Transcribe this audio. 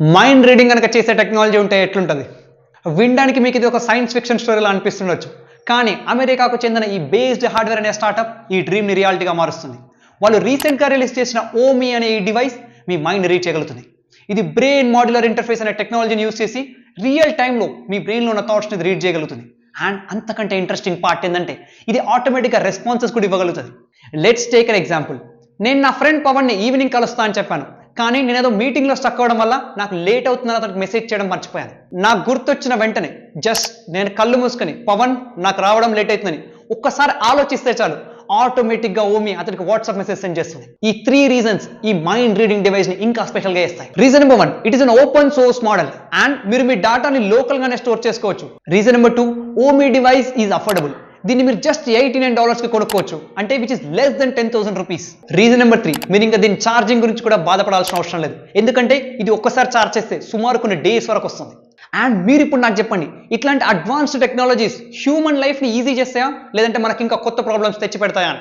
Mind reading కనుక చేసే technology ఉంటే ఎట్లుంటుంది? వినడానికి మీకు ఇది ఒక సైన్స్ ఫిక్షన్ స్టోరీలా అనిపిస్తుండొచ్చు. కానీ అమెరికాకు చెందిన ఈ బేస్డ్ హార్డ్వేర్ అనే స్టార్టప్ ఈ డ్రీమ్ని రియాలిటీగా మారుస్తుంది. వాళ్ళు రీసెంట్గా రిలీజ్ చేసిన ఓమీ అనే ఈ డివైస్ మీ మైండ్ రీడ్ చేయగలుగుతుంది. ఇది బ్రెయిన్ మాడ్యులర్ ఇంటర్ఫేస్ అనే టెక్నాలజీని యూస్ చేసి రియల్ టైంలో మీ బ్రెయిన్లో ఉన్న థాట్స్ని రీడ్ చేయగలుగుతుంది. అండ్ అంతకంటే ఇంట్రెస్టింగ్ పార్ట్ ఏంటంటే ఇది ఆటోమేటిక్గా రెస్పాన్సెస్ కూడా ఇవ్వగలుగుతుంది. Let's take an example. నేను నా ఫ్రెండ్ పవన్ని ఈవినింగ్ కలుస్తా అని చెప్పాను, కానీ నేను ఏదో మీటింగ్లో స్టక్ అవ్వడం వల్ల నాకు లేట్ అవుతుందని అతనికి మెసేజ్ చేయడం మర్చిపోయాను. నాకు గుర్తొచ్చిన వెంటనే జస్ట్ నేను కళ్ళు మూసుకొని పవన్ నాకు రావడం లేట్ అవుతుందని ఒక్కసారి ఆలోచిస్తే చాలు, ఆటోమేటిక్గా ఓమీ అతనికి వాట్సాప్ మెసేజ్ సెండ్ చేస్తుంది. ఈ 3 రీజన్స్ ఈ మైండ్ రీడింగ్ డివైస్ ని ఇంకా స్పెషల్ గా చేస్తాయి. Reason number 1, it is an open source model and మీరు మీ డాటాని లోకల్ గానే స్టోర్ చేసుకోవచ్చు. Reason number 2, owe me device is affordable. దీన్ని మీరు జస్ట్ $89 కి కొనుక్కోవచ్చు, అంటే which is less than 10,000 rupees. Reason number 3, మీరు ఇంకా దీని ఛార్జింగ్ గురించి కూడా బాధపడాల్సిన అవసరం లేదు, ఎందుకంటే ఇది ఒక్కసారి ఛార్జ్ చేస్తే సుమారు కొన్ని డేస్ వరకు వస్తుంది. అండ్ మీరు ఇప్పుడు నాకు చెప్పండి, ఇట్లాంటి అడ్వాన్స్డ్ టెక్నాలజీస్ హ్యూమన్ లైఫ్ ని ఈజీ చేస్తాయా, లేదంటే మనకి ఇంకా కొత్త ప్రాబ్లమ్స్ తెచ్చి పెడతాయా?